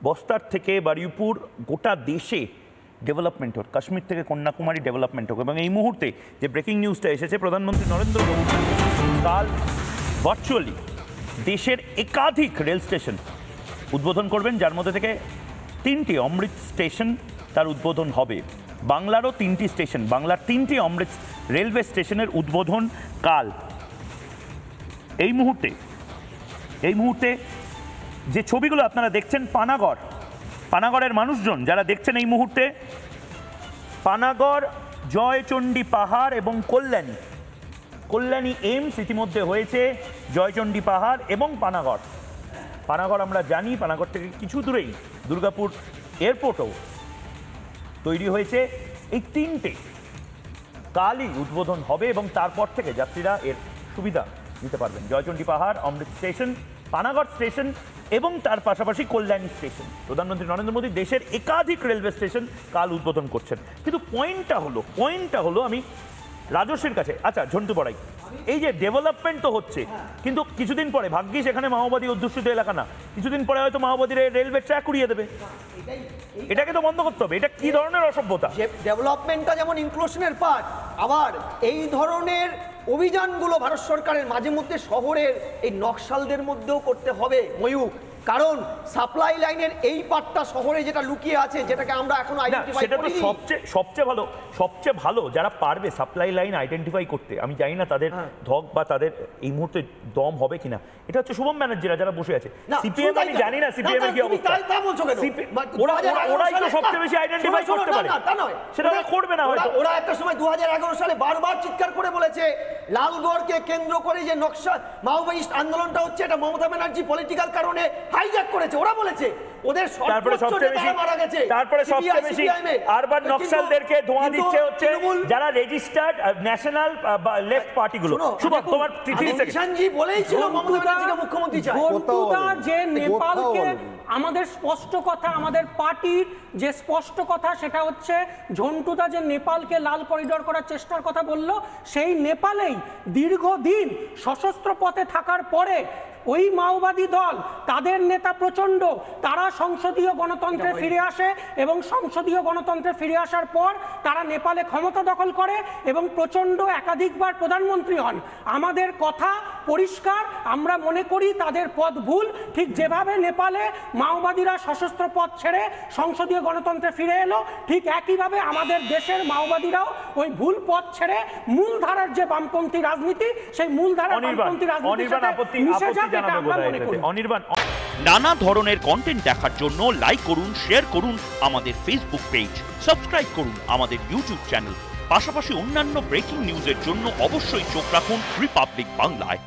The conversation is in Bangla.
বস্তার থেকে বারুইপুর গোটা দেশে ডেভেলপমেন্ট হোক, কাশ্মীর থেকে কন্যাকুমারী ডেভেলপমেন্ট হোক। এবং এই মুহূর্তে যে ব্রেকিং নিউজটা এসেছে, প্রধানমন্ত্রী নরেন্দ্র মোদী কাল ভার্চুয়ালি দেশের একাধিক রেল স্টেশন উদ্বোধন করবেন, যার মধ্যে থেকে 3টি অমৃত স্টেশন তার উদ্বোধন হবে। বাংলারও 3টি স্টেশন, বাংলার 3টি অমৃত রেলওয়ে স্টেশনের উদ্বোধন কাল। এই মুহূর্তে যে ছবিগুলো আপনারা দেখছেন, পানাগড়ের মানুষজন যারা দেখছেন এই মুহূর্তে, পানাগড়, জয়চণ্ডী পাহাড় এবং কল্যাণী এইমস ইতিমধ্যে হয়েছে, জয়চণ্ডী পাহাড় এবং পানাগড় আমরা জানি, পানাগড় থেকে কিছু দূরেই দুর্গাপুর এয়ারপোর্টও তৈরি হয়েছে। এই 3টে কালই উদ্বোধন হবে এবং তারপর থেকে যাত্রীরা এর সুবিধা নিতে পারবেন। জয়চণ্ডী পাহাড়, অমৃত স্টেশন, পানাগড় স্টেশন এবং তার পাশাপাশি কল্যাণী স্টেশন। প্রধানমন্ত্রী নরেন্দ্র মোদী দেশের একাধিক রেলওয়ে স্টেশন কাল উদ্বোধন করছেন। কিন্তু পয়েন্টটা হলো আমি রাজস্বের কাছে, আচ্ছা ঝন্টু বড়াই, এই যে ডেভেলপমেন্ট তো হচ্ছে, কিন্তু কিছুদিন পরে ভাগ্যিস এখানে মাওবাদী অধ্যুষিত এলাকা না, কিছুদিন পরে হয়তো মাওবাদীরা রেলওয়ে ট্র্যাক উড়িয়ে দেবে। এটাকে তো বন্ধ করতে হবে। এটা কি ধরনের অসভ্যতা? ডেভেলপমেন্টটা যেমন ইনক্লুশনের পার্ট, আবার এই ধরনের অভিযানগুলো ভারত সরকারের মাঝে মধ্যে শহরের এই নকশালদের মধ্যেও করতে হবে ময়ূক, কারণ সাপ্লাই লাইনের এই পার্টটা শহরে যেটা লুকিয়ে আছে, যেটাকে আমরা এখন আইডেন্টিফাই করি, সবচেয়ে ভালো যারা পারবে সাপ্লাই লাইন আইডেন্টিফাই করতে। আমি জানি না তাদের ধক বা তাদের এই মুহূর্তে দম হবে কিনা। এটা হচ্ছে শুভম ব্যানার্জিরা যারা বসে আছে, সিপিএম। আমি জানি না সিপিএম এর কি অবস্থা, ওরাই তো সবচেয়ে বেশি আইডেন্টিফাই করতে পারে। সেটা করবে না হয়তো। ওরা একটা সময় 2011 সালে বারবার চিৎকার করে বলেছে লালগড়কে কেন্দ্র করে যে নকশা মাওবাদী আন্দোলনটা হচ্ছে, এটা মমতা ব্যানার্জি পলিটিক্যাল কারণে হাইজ্যাক করেছে। ওরা বলেছে ওদের তারপরে সবচেয়ে বেশি আরবান নকশালদেরকে ধোঁয়া দিচ্ছে হচ্ছে যারা রেজিস্টার্ড ন্যাশনাল লেফট পার্টিগুলো। শুভ, তোমার 30 সেকেন্ড বলেইছিল মমতা ব্যানার্জিকে মুখ্যমন্ত্রী চাই। যে নেপালকে আমাদের স্পষ্ট কথা, আমাদের পার্টির যে স্পষ্ট কথা, সেটা হচ্ছে ঝন্টুদা যে নেপালকে লাল করিডোর করার চেষ্টার কথা বলল, সেই নেপালেই দীর্ঘদিন সশস্ত্র পথে থাকার পরে ওই মাওবাদী দল, তাদের নেতা প্রচণ্ড, তারা সংসদীয় গণতন্ত্রে ফিরে আসে এবং সংসদীয় গণতন্ত্রে ফিরে আসার পর তারা নেপালে ক্ষমতা দখল করে এবং প্রচণ্ড একাধিকবার প্রধানমন্ত্রী হন। আমাদের কথা পরিষ্কার, আমরা মনে করি তাদের পথ ভুল। ঠিক যেভাবে নেপালে মাওবাদীরা সশস্ত্র পথ ছেড়ে সংসদীয় গণতন্ত্রে ফিরে এলো, ঠিক একইভাবে আমাদের দেশের মাওবাদীরাও ওই ভুল পথ ছেড়ে মূলধারার যে বামপন্থী রাজনীতি, সেই মূলধারার বামপন্থী রাজনীতির সাথে মিশে যাক, এটা আমরা মনে করি। নানা ধরনের কন্টেন্ট দেখার জন্য লাইক করুন, শেয়ার করুন আমাদের ফেসবুক পেজ, সাবস্ক্রাইব করুন আমাদের ইউটিউব চ্যানেল। পাশাপাশি অন্যান্য ব্রেকিং নিউজের জন্য অবশ্যই চোখ রাখুন রিপাবলিক বাংলায়।